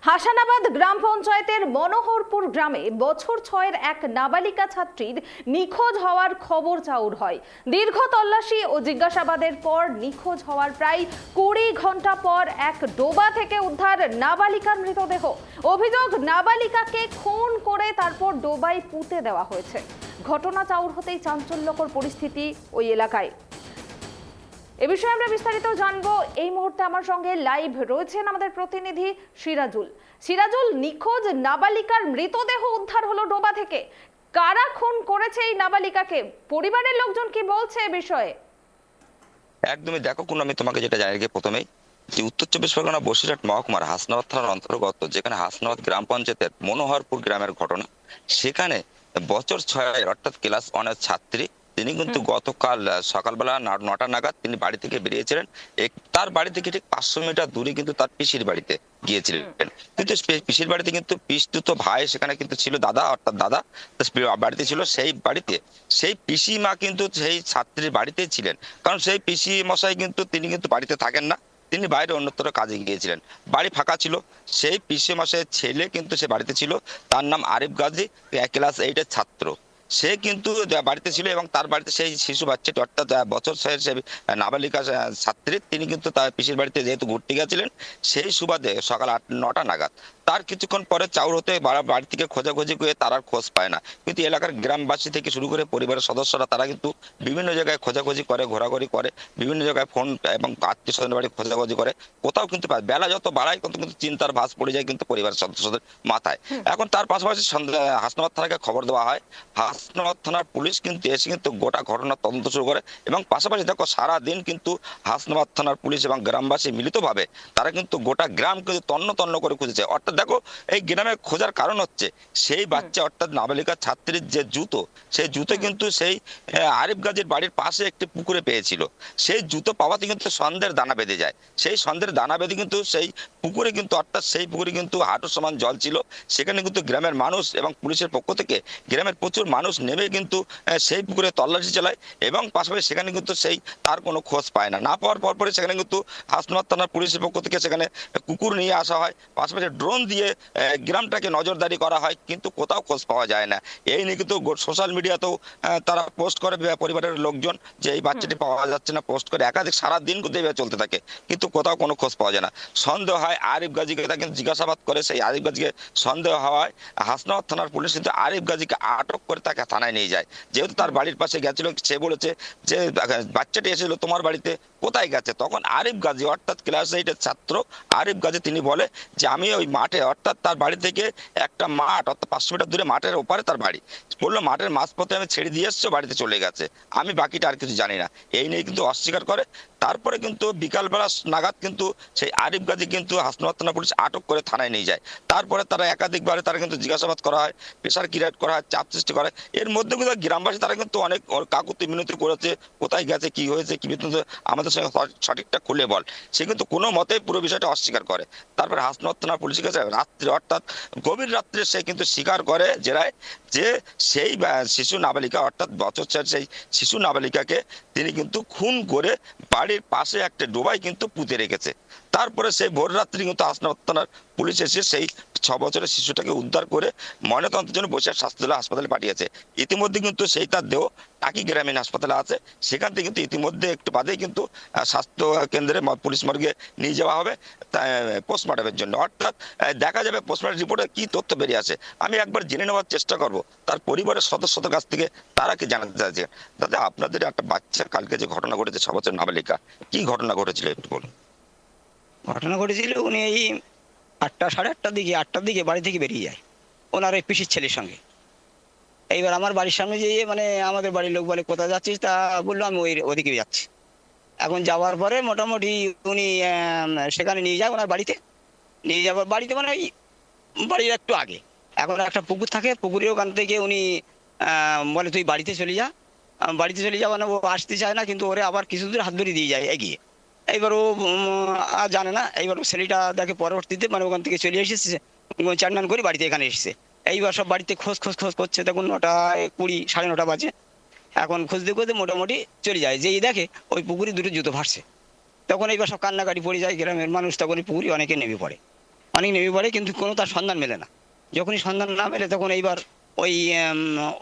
হাসানাবাদ গ্রাম পঞ্চায়েতের মনোহরপুর গ্রামে বছর 6-এর এক নাবালিকা ছাত্রীর নিখোঁজ হওয়ার খবর চাউর হয়। দীর্ঘ তল্লাশি ও জিজ্ঞাসাবাদের পর নিখোঁজ হওয়ার প্রায় 20 ঘন্টা পর এক ডোবা থেকে উদ্ধার নাবালিকার মৃতদেহ। অভিযোগ, নাবালিকাকে খুন করে তারপর ডোবায় পুঁতে দেওয়া হয়েছে। ঘটনা চাউর হতেই চাঞ্চল্যকর পরিস্থিতি ওই এলাকায়। এ বিষয়ে আমরা বিস্তারিত জানবো। এই মুহূর্তে আমার সঙ্গে লাইভ রয়েছেন আমাদের প্রতিনিধি সিরাজুল। নিখোঁজ নাবালিকার মৃতদেহ উদ্ধার হলো ডোবা থেকে। কারা খুন করেছে এই নাবালিকাকে? পরিবারের লোকজন কি বলছে এ বিষয়ে? একদমই দেখো কোন আমি তোমাকে যেটা জানিয়ে গিয়ে প্রথমেই যে উত্তর চব্বিশ পরগনা বসিরহাট মহকুমার হাসনাবাদ থানার অন্তর্গত, যেখানে হাসনাবাদ গ্রাম পঞ্চায়েতের মনোহরপুর গ্রামের ঘটনা। সেখানে বছর 6 অর্থাৎ ক্লাস 1-এর ছাত্রী, তিনি কিন্তু গতকাল সকালবেলা 9টা নাগাদ তিনি বাড়ি থেকে বেরিয়েছিলেন। তার বাড়ি থেকে ঠিক 500 মিটার দূরে কিন্তু তার পিসির বাড়িতে গিয়েছিলেন। কিন্তু পিসির বাড়িতে কিন্তু পিসতুতো ভাই সেখানে কিন্তু ছিল, দাদা অর্থাৎ দাদা বাড়িতে ছিল। সেই বাড়িতে সেই পিসি মা কিন্তু সেই ছাত্রীর বাড়িতেই ছিলেন, কারণ সেই পিসি মশাই কিন্তু তিনি কিন্তু বাড়িতে থাকেন না, তিনি বাইরে অন্যত্র কাজে গিয়েছিলেন। বাড়ি ফাঁকা ছিল। সেই পিসি মশাইয়ের ছেলে কিন্তু সে বাড়িতে ছিল, তার নাম আরিফ গাজী, ক্লাস 8-এর ছাত্র। সে কিন্তু বাড়িতে ছিল এবং তার বাড়িতে সেই শিশু বাচ্চাটি অর্থাৎ বছর 6-এর সে নাবালিকা ছাত্রী, তিনি কিন্তু তার পিসির বাড়িতে যেহেতু ঘুরতে গেছিলেন, সেই সুবাদে সকাল 9টা নাগাদ তার কিছুক্ষণ পরে চাউর হতে বাড়ি থেকে খোঁজাখুঁজি করে তার আর খোঁজ পায় না। কিন্তু এলাকার গ্রামবাসী থেকে শুরু করে পরিবারের সদস্যরা তারা কিন্তু বিভিন্ন জায়গায় খোঁজাখুঁজি করে, ঘোরাঘুরি করে, বিভিন্ন জায়গায় ফোন এবং আত্মীয় স্বজনের বাড়ি খোঁজাখুঁজি করে, কোথাও কিন্তু পায়। বেলা যত বাড়ায় কিন্তু চিন্তার ভাঁজ পড়ে যায় কিন্তু পরিবারের সদস্যদের মাথায়। এখন তার পাশাপাশি হাসনাবাদ থানাকে খবর দেওয়া হয়। হাসনাবাদ থানার পুলিশ কিন্তু এসে কিন্তু গোটা ঘটনা তদন্ত শুরু করে এবং পাশাপাশি দেখো সারা দিন কিন্তু হাসনাবাদ থানার পুলিশ এবং গ্রামবাসী মিলিতভাবে তারা কিন্তু গোটা গ্রাম কিন্তু তন্ন তন্ন করে খুঁজেছে। অর্থাৎ দেখো এই গ্রামে খোঁজার কারণ হচ্ছে সেই বাচ্চা অর্থাৎ নাবালিকা ছাত্রীর যে জুতো, সেই জুতো কিন্তু সেই আরিফ গাজীর বাড়ির পাশে একটি পুকুরে পেয়েছিল। সেই জুতো পাওয়াতে কিন্তু সন্ধ্যের দানা বেঁধে যায়। সেই সন্ধ্যের দানা বেঁধে কিন্তু সেই পুকুরে কিন্তু অর্থাৎ সেই পুকুরে কিন্তু হাঁটু সমান জল ছিল। সেখানে কিন্তু গ্রামের মানুষ এবং পুলিশের পক্ষ থেকে গ্রামের প্রচুর মানুষ নেমে কিন্তু সেই পুকুরে তল্লাশি চালায় এবং পাশাপাশি সেখানে কিন্তু সেই তার কোনো খোঁজ পায় না। না পাওয়ার পরপরই সেখানে কিন্তু হাসনাবাদ থানার পুলিশের পক্ষ থেকে সেখানে কুকুর নিয়ে আসা হয়, পাশাপাশি ড্রোন দিয়ে গ্রামটাকে নজরদারি করা হয়, কিন্তু কোথাও খোঁজ পাওয়া যায় না। এই নিয়ে কিন্তু সোশ্যাল মিডিয়াতেও তারা পোস্ট করে পরিবারের লোকজন যে এই বাচ্চাটি পাওয়া যাচ্ছে না, পোস্ট করে একাধিক সারা দিন কিন্তু এইভাবে চলতে থাকে, কিন্তু কোথাও কোনো খোঁজ পাওয়া যায় না। সন্দেহ হয় আরিফ গাজীকে, তাকে জিজ্ঞাসাবাদ করে সেই আরিফ গাজীকে সন্দেহ হওয়ায় হাসনাবাদ থানার পুলিশ কিন্তু আরিফ গাজীকে আটক করে তাকে থানায় নিয়ে যায়। যেহেতু তার বাড়ির পাশে গেছিল, সে বলেছে যে বাচ্চাটি এসেছিল তোমার বাড়িতে, কোথায় গেছে? তখন আরিফ গাজী অর্থাৎ ক্লাস 8-এর ছাত্র আরিফ গাজী তিনি বলে যে আমি ওই মাঠে অর্থাৎ তার বাড়ি থেকে একটা মাঠ অর্থাৎ 500 মিটার দূরে মাঠের ওপারে তার বাড়ি, বললো মাঠের মাঝপথে আমি ছেড়ে দিয়ে এসছি, বাড়িতে চলে গেছে, আমি বাকিটা আর কিছু জানি না। এই নিয়ে কিন্তু অস্বীকার করে। তারপরে কিন্তু বিকালবেলা নাগাদ কিন্তু সেই আরিফ গাজী কিন্তু হাসনাবাদ থানা পুলিশ আটক করে থানায় নিয়ে যায়। তারপরে তারা একাধিকবারে তারা কিন্তু জিজ্ঞাসাবাদ করা হয়, প্রেশার ক্রিয়েট করা হয়, চাপ সৃষ্টি করে। এর মধ্যে কিন্তু গ্রামবাসী তারা কিন্তু অনেক কাকুতি মিনতি করেছে, কোথায় গেছে, কি হয়েছে, কি আমাদের সঙ্গে সঠিকটা খুলে বল। সে কিন্তু কোনো মতেই পুরো বিষয়টা অস্বীকার করে। তারপরে হাসনাবাদ থানা পুলিশের কাছে রাত্রে অর্থাৎ গভীর রাত্রে সে কিন্তু স্বীকার করে জেরায় যে সেই শিশু নাবালিকা অর্থাৎ বছর 6 সেই শিশু নাবালিকাকে তিনি কিন্তু খুন করে বাড়ির পাশে একটা ডোবায় কিন্তু পুঁতে রেখেছে। তারপরে সেই ভোর রাত্রি কিন্তু হাসনাবাদ থানার পুলিশ এসে সেই 6 বছরের শিশুটাকে উদ্ধার করে ময়নাতদন্তের জন্য বসিরহাট স্বাস্থ্য হাসপাতালে পাঠিয়েছে। ইতিমধ্যে কিন্তু সেই তার দেহ টাকি গ্রামীণ হাসপাতালে আছে। সেখান থেকে কিন্তু ইতিমধ্যে একটু বাদেই কিন্তু স্বাস্থ্য কেন্দ্রে পুলিশ মর্গে নিয়ে যাওয়া হবে পোস্টমর্টমের জন্য। অর্থাৎ দেখা যাবে পোস্টমর্টম রিপোর্টে কি তথ্য বেরিয়ে আসে। আমি একবার জেনে নেওয়ার চেষ্টা করব তার পরিবারের সদস্যদের কাছ থেকে, তারা কি জানাতে চাইছে। দাদা, আপনাদের একটা বাচ্চা কালকে যে ঘটনা ঘটেছে 6 বছর নাবালিকা, কি ঘটনা ঘটেছিল একটু বলুন। ঘটনা ঘটেছিল উনি এই 8টা সাড়ে 8টার দিকে বাড়ি থেকে বেরিয়ে যায় ওনার ওই পিসির ছেলের সঙ্গে। এইবার আমার বাড়ির সামনে যেয়ে মানে আমাদের বাড়ির লোক বলে কোথায় যাচ্ছিস, তা বললো আমি ওদিকে যাচ্ছি। এখন যাওয়ার পরে মোটামুটি উনি সেখানে নিয়ে যায় ওনার বাড়িতে। নিয়ে যাওয়ার বাড়িতে মানে ওই বাড়ির একটু আগে এখন একটা পুকুর থাকে, পুকুরের ওখান থেকে উনি বলে তুই বাড়িতে চলে যা। বাড়িতে চলে যাওয়া, মানে ও আসতে চায় না, কিন্তু ওরে আবার কিছু দূর হাত ধরে দিয়ে যায় এগিয়ে। এইবার ও আর জানে না। এইবার ও ছেলেটা দেখে পরবর্তীতে মানে ওখান থেকে চলে এসেছে, চান করে বাড়িতে এখানে এসেছে। এইবার সব বাড়িতে খোঁজ খোঁজ খোঁজ করছে, তখন 9:20 সাড়ে 9টা বাজে। এখন খুঁজতে খুঁজতে মোটামুটি চলে যায়, যেই দেখে ওই পুকুরে দুটো জুতো ভাসছে। তখন এইবার সব কান্নাকাটি পড়ে যায় গ্রামের মানুষ, তখন ওই পুকুরে অনেকে নেমে পড়ে। অনেক নেমে পড়ে, কিন্তু কোনো তার সন্ধান মেলে না। যখনই সন্ধান না মেলে তখন এইবার ওই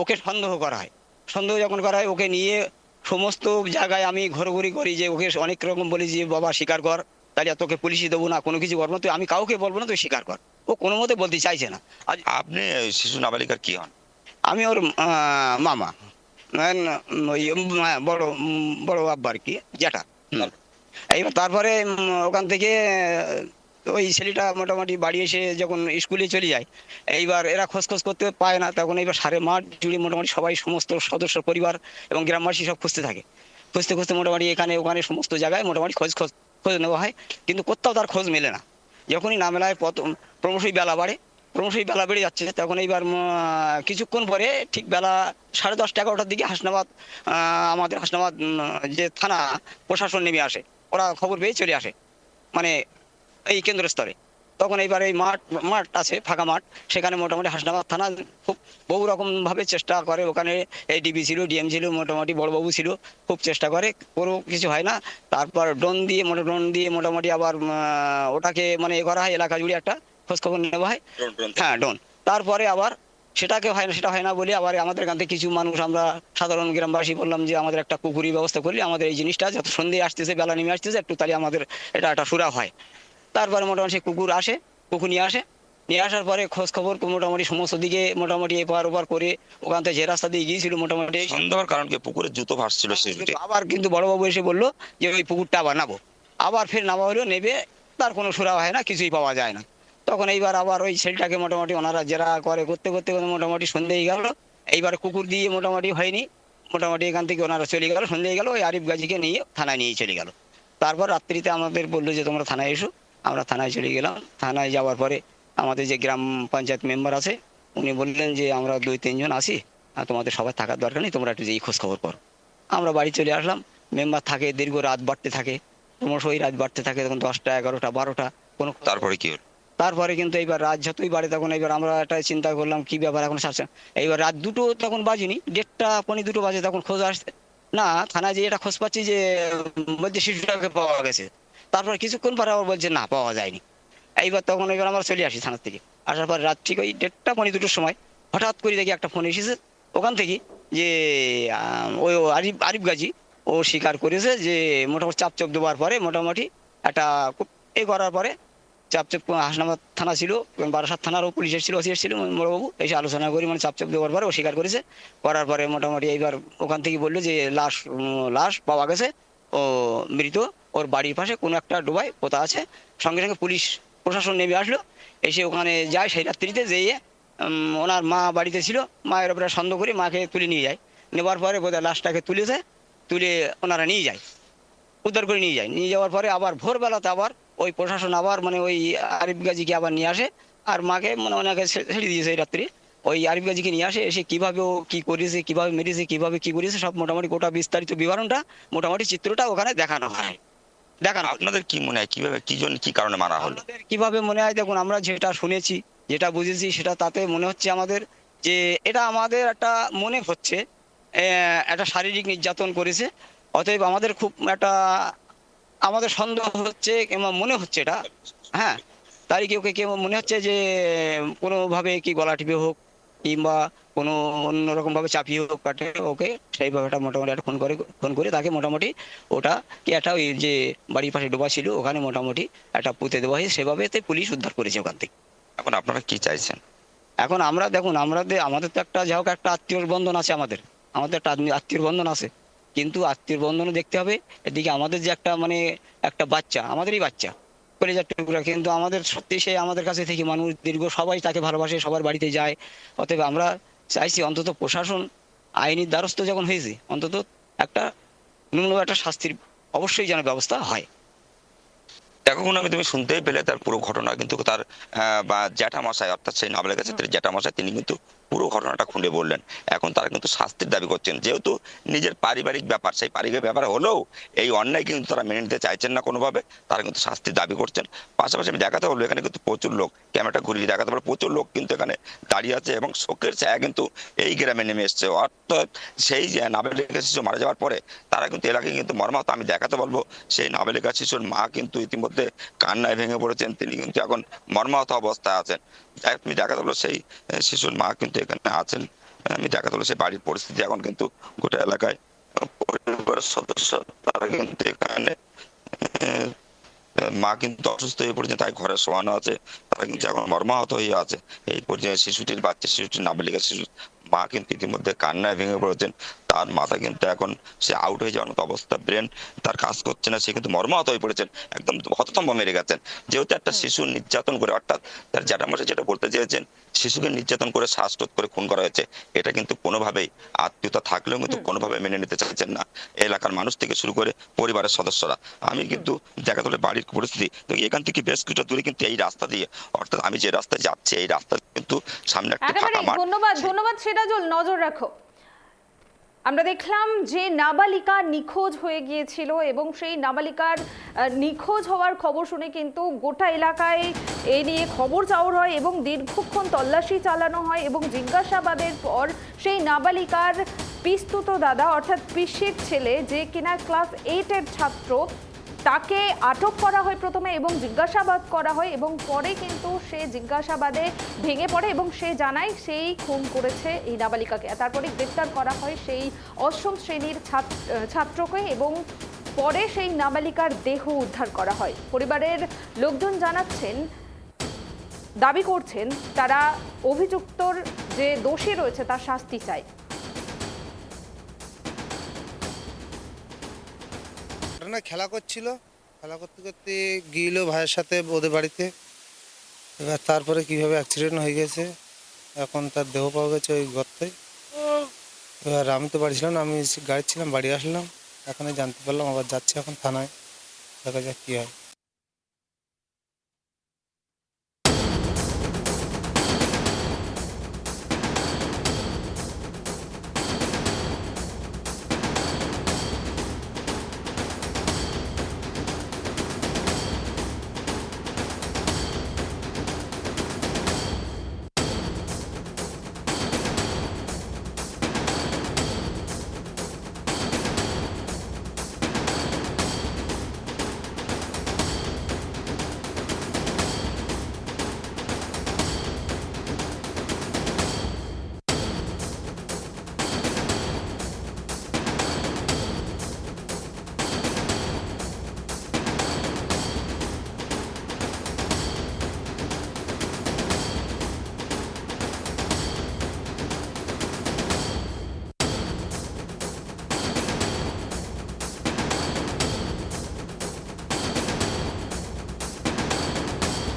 ওকে সন্দেহ করা হয়। সন্দেহ যখন করা হয় ওকে নিয়ে সমস্ত জায়গায় আমি ঘোরাঘুরি করি, যে ওকে অনেক রকম বলি যে বাবা স্বীকার কর, তাহলে আর তোকে পুলিশই দেবো না, কোনো কিছু করবো না, তুই আমি কাউকে বলবো না, তুই স্বীকার কর। ও কোনো মতে বলতে চাইছে না। আজ আপনি ওই শিশু নাবালিকার কি হন? আমি ওর মামা, ওই বড় বড় আব্বা আর কি, জ্যাঠা। এইবার তারপরে ওখান থেকে ওই ছেলেটা মোটামুটি বাড়ি এসে যখন স্কুলে চলে যায়, এইবার এরা খোঁজ করতে পায় না, তখন এইবার সারে মাঠ জুড়ে মোটামুটি সবাই সমস্ত সদস্য পরিবার এবং গ্রামবাসী সব খুঁজতে থাকে। খুঁজতে খুঁজতে মোটামুটি এখানে ওখানে সমস্ত জায়গায় মোটামুটি খোঁজ নেওয়া হয়, কিন্তু কোথাও তার খোঁজ মেলে না। যখনই না মেলায় ক্রমশই বেলা বাড়ে, ক্রমশই বেলা বেড়ে যাচ্ছে, তখন এইবার কিছুক্ষণ পরে ঠিক বেলা 10:30 11টার দিকে হাসনাবাদ, আমাদের হাসনাবাদ যে থানা প্রশাসন নেমে আসে, ওরা খবর পেয়ে চলে আসে মানে এই কেন্দ্র স্তরে। তখন এইবার এই মাঠ আছে, ফাঁকা মাঠ, সেখানে মোটামুটি হাসনাবাদ থানা খুব বহু রকম ভাবে চেষ্টা করে। ওখানে এডিবি ছিল, ডিএম ছিল, মোটামুটি বড়বাবু ছিল, খুব চেষ্টা করে, কোনো কিছু হয় না। তারপর ড্রোন দিয়ে মোটামুটি আবার ওটাকে মানে এ করা হয়, এলাকা জুড়ে একটা খোঁজ খবর নেওয়া হয়। হ্যাঁ, ড্রোন। তারপরে আবার সেটা হয় না বলে আবার আমাদের এখান থেকে কিছু মানুষ, আমরা সাধারণ গ্রামবাসী বললাম যে আমাদের একটা পুকুরি ব্যবস্থা করলে আমাদের এই জিনিসটা যত সন্ধ্যে আসতেছে, বেলা নেমে আসতেছে, একটু তাহলে আমাদের এটা একটা সুরা হয়। তারপরে মোটামুটি সে কুকুর নিয়ে আসার পরে খোঁজ খবর মোটামুটি সমস্ত দিকে মোটামুটি এপার ওপার করে ওখান থেকে যে রাস্তা দিয়ে গিয়েছিল মোটামুটি সন্দেহের কারণ কি? পুকুরে জুতো ভাসছিল শিশুটি। আবার কিন্তু বড়বাবু এসে বললো যে ওই পুকুরটা আবার নাবো। আবার ফের নামা হলো, নেবে তার কোনো সুরা হয় না, কিছুই পাওয়া যায় না। তখন এইবার আবার ওই ছেলেটাকে মোটামুটি ওনারা জেরা করতে করতে মোটামুটি সন্ধ্যে হয়ে গেল। এইবার কুকুর দিয়ে মোটামুটি হয়নি, মোটামুটি এখান থেকে ওনারা চলে গেল, সন্ধ্যে হয়ে গেল, ওই আরিফ গাজীকে নিয়ে থানায় নিয়ে চলে গেল। তারপর রাত্রিতে আমাদের বললো যে তোমরা থানায় এসো। আমরা থানায় চলে গেলাম। থানায় যাওয়ার পরে আমাদের যে গ্রাম পঞ্চায়েত মেম্বার আছে, উনি বললেন যে আমরা 2-3 জন আছি, আর তোমাদের সবাই থাকার দরকার নেই, তোমরা একটু যেই খোঁজ খবর করো। আমরা বাড়ি চলে আসলাম। মেম্বার থাকে, দীর্ঘ রাত বাড়তে থাকে, ক্রমশই রাত বাড়তে থাকে, তখন 10টা 11টা 12টা কোনো। তারপরে কি হলো? তারপরে কিন্তু এইবার রাত যতই বাড়ে, তখন এইবার আমরা একটা চিন্তা করলাম কি ব্যাপার এখন সারছে। এইবার রাত 2টো তখন বাজেনি, 1:30 পৌনে 2টো বাজে, তখন খোঁজ আসছে না। থানায় যে এটা খোঁজ পাচ্ছি যে বলছে শিশুটাকে পাওয়া গেছে। তারপর কিছুক্ষণ পরে আবার বলছে না, পাওয়া যায়নি। এইবার আমরা চলে আসি থানার থেকে। আসার পর রাত ঠিক ওই 1:30 পৌনে 2টোর সময় হঠাৎ করে দেখি একটা ফোন এসেছে ওখান থেকে, যে ওই আরিফ গাজী ও স্বীকার করেছে যে মোটামুটি চাপচোপ দেওয়ার পরে মোটামুটি একটা খুব করার পরে চাপচাপ হাসনাবাদ থানা ছিল, বারাসাত থানারও পুলিশ এসেছিল, ওসি এসেছিল, বড়বাবু এসে আলোচনা করি মানে চাপচাপ দেওয়ার পরে ও স্বীকার করেছে। করার পরে মোটামুটি এইবার ওখান থেকে বললো যে লাশ পাওয়া গেছে, ও মৃত, ওর বাড়ির পাশে কোনো একটা ডোবায় পোতা আছে। সঙ্গে সঙ্গে পুলিশ প্রশাসন নেমে আসলো, এসে ওখানে যায়। সেই রাত্রিতে যেয়ে ওনার মা বাড়িতে ছিল, মায়ের ওপরে সন্দেহ করে মাকে তুলে নিয়ে যায়। নেবার পরে বোধহয় লাশটাকে তুলে ওনারা নিয়ে যায়, উদ্ধার করে নিয়ে যাওয়ার পরে আবার ভোরবেলাতে আবার ওই প্রশাসন আবার মানে ওই আরিফ গাজীকে আবার নিয়ে আসে, আর মাকে মানে ওনাকে ছেড়ে দিয়েছে এই রাত্রি। ওই আরিফ গাজীকে নিয়ে আসে, এসে কিভাবে ও কি করেছে, কিভাবে মেরেছে, কিভাবে কি করেছে, সব মোটামুটি গোটা বিস্তারিত বিবরণটা, মোটামুটি চিত্রটা ওখানে দেখানো হয়। আপনাদের কি মনে হয় কিভাবে, কি জন্য, কি কারণে মারা হলো? আমাদের কিভাবে মনে হয়, দেখুন আমরা যেটা শুনেছি, যেটা বুঝেছি, সেটা তাতে মনে হচ্ছে আমাদের যে এটা আমাদের একটা মনে হচ্ছে একটা শারীরিক নির্যাতন করেছে। অতএব আমাদের খুব একটা আমাদের সন্দেহ হচ্ছে কিংবা মনে হচ্ছে এটা, হ্যাঁ, তাই কি ওকে কেউ মনে হচ্ছে যে কোনোভাবে কি গলা টিপে হোক কিংবা কোনো অন্যরকম ভাবে চাপিয়ে হোক কাটে ওকে, সেইভাবে একটা মোটামুটি একটা ফোন করে তাকে মোটামুটি ওটা কি একটা ওই যে বাড়ির পাশে ডোবা ছিল ওখানে মোটামুটি একটা পুঁতে দেওয়া হয়েছে, সেভাবে পুলিশ উদ্ধার করেছে ওখান থেকে। এখন আপনারা কি চাইছেন? এখন আমরা দেখুন আমাদের তো একটা যা হোক একটা আত্মীয় বন্ধন আছে, আমাদের একটা আত্মীয় বন্ধন আছে, কিন্তু আত্মীয় বন্ধনও দেখতে হবে, এদিকে আমাদের যে একটা মানে একটা বাচ্চা, আমাদেরই বাচ্চা, কলেজার টুকরা, কিন্তু আমাদের সত্যি সে আমাদের কাছে থেকে মানুষ দীর্ঘ সবাই তাকে ভালোবাসে, সবার বাড়িতে যায়। অতএব আমরা চাইছি অন্তত প্রশাসন আইনি দ্বারস্থ যখন হয়েছে, অন্তত একটা ন্যূনতম একটা শাস্তির অবশ্যই যেন ব্যবস্থা হয়। এখন আমি তুমি শুনতেই পেলে তার পুরো ঘটনা, কিন্তু তার বা জ্যাঠামশাই, অর্থাৎ সেই নাবালিকা ছাত্রীর জ্যাঠামশাই, তিনি কিন্তু পুরো ঘটনাটা খুলে বললেন। এখন তারা কিন্তু শাস্তির দাবি করছেন, যেহেতু নিজের পারিবারিক ব্যাপার, সেই পারিবারিক ব্যাপার হলেও এই অন্যায় কিন্তু তারা মেনে নিতে চাইছেন না কোনোভাবে, তারা কিন্তু শাস্তির দাবি করছেন। পাশাপাশি আমি দেখাতে বলবো, এখানে কিন্তু প্রচুর লোক, ক্যামেরাটা ঘুরিয়ে দেখাতে পারবো, প্রচুর লোক কিন্তু এখানে দাঁড়িয়ে আছে এবং শোকের ছায়া কিন্তু এই গ্রামে নেমে এসছে। অর্থাৎ সেই যে নাবালিকা শিশু মারা যাওয়ার পরে তারা কিন্তু এলাকায় কিন্তু মর্মাহত। আমি দেখাতে বলবো, সেই নাবালিকা শিশুর মা কিন্তু ইতিমধ্যে কান্নায় ভেঙে পড়েছেন, তিনি কিন্তু এখন মর্মাহত অবস্থায় আছেন। আমি দেখাতে বলবো, সেই শিশুর মা কিন্তু এখানে আছেন। আমি দেখাতে বলবো সেই বাড়ির পরিস্থিতি এখন কিন্তু গোটা এলাকায় পরিবারের সদস্য তারা কিন্তু এখানে আহ, মা কিন্তু অসুস্থ হয়ে পড়েছে, তাই ঘরে শোয়ানো আছে, তারা কিন্তু এখন মর্মাহত হয়ে আছে। এই পর্যায়ে শিশুটির নাবালিকা শিশু মা কিন্তু ইতিমধ্যে কান্নায় ভেঙে পড়েছেন। তার মাথা কিন্তু এখন সে আউট হয়ে যাওয়ার মতো অবস্থা, ব্রেন তার কাজ করছে না, সে কিন্তু মর্মাহত হয়ে পড়েছেন, একদম হততম্ব মেরে গেছেন। যেহেতু একটা শিশু নির্যাতন করে, অর্থাৎ তার জ্যাঠামশাই যেটা বলতে চেয়েছেন, শিশুকে নির্যাতন করে শ্বাসরোধ করে খুন করা হয়েছে, এটা কিন্তু কোনোভাবেই আত্মীয়তা থাকলেও কিন্তু কোনোভাবে মেনে নিতে চাইছেন না এলাকার মানুষ থেকে শুরু করে পরিবারের সদস্যরা। আমি কিন্তু দেখাতে হলে বাড়ির পরিস্থিতি তো এখান থেকে বেশ কিছুটা দূরে কিন্তু এই রাস্তা দিয়ে, অর্থাৎ আমি যে রাস্তায় যাচ্ছি এই রাস্তা কিন্তু সামনে একটা একেবারে ফাঁকা মাঠ। ধন্যবাদ ধন্যবাদ সিরাজুল, নজর রাখো। আমরা দেখলাম যে নাবালিকা নিখোঁজ হয়ে গিয়েছিল এবং সেই নাবালিকার নিখোঁজ হওয়ার খবর শুনে কিন্তু গোটা এলাকায় এ নিয়ে খবর চাউর হয় এবং দীর্ঘক্ষণ তল্লাশি চালানো হয় এবং জিজ্ঞাসাবাদের পর সেই নাবালিকার পিস্তুত দাদা অর্থাৎ পিসির ছেলে, যে কিনা ক্লাস 8-এর ছাত্র, তাকে আটক করা হয় প্রথমে এবং জিজ্ঞাসাবাদ করা হয় এবং পরে কিন্তু সে জিজ্ঞাসাবাদে ভেঙে পড়ে এবং সে জানায় সেই খুন করেছে এই নাবালিকাকে। তারপরে গ্রেফতার করা হয় সেই অষ্টম শ্রেণীর ছাত্রকে এবং পরে সেই নাবালিকার দেহ উদ্ধার করা হয়। পরিবারের লোকজন জানাচ্ছেন, দাবি করছেন তারা অভিযুক্তর যে দোষী রয়েছে তার শাস্তি চায়। ঘটনা খেলা করছিল, খেলা করতে করতে গিয়েছিল ভাইয়ের সাথে ওদের বাড়িতে। এবার তারপরে কিভাবে অ্যাক্সিডেন্ট হয়ে গেছে, এখন তার দেহ পাওয়া গেছে ওই গর্তে। এবার আমি তো বাড়ি ছিলাম না, আমি গাড়ি ছিলাম, বাড়ি আসলাম, এখানে জানতে পারলাম, আবার যাচ্ছি এখন থানায়, দেখা যাক কী হয়।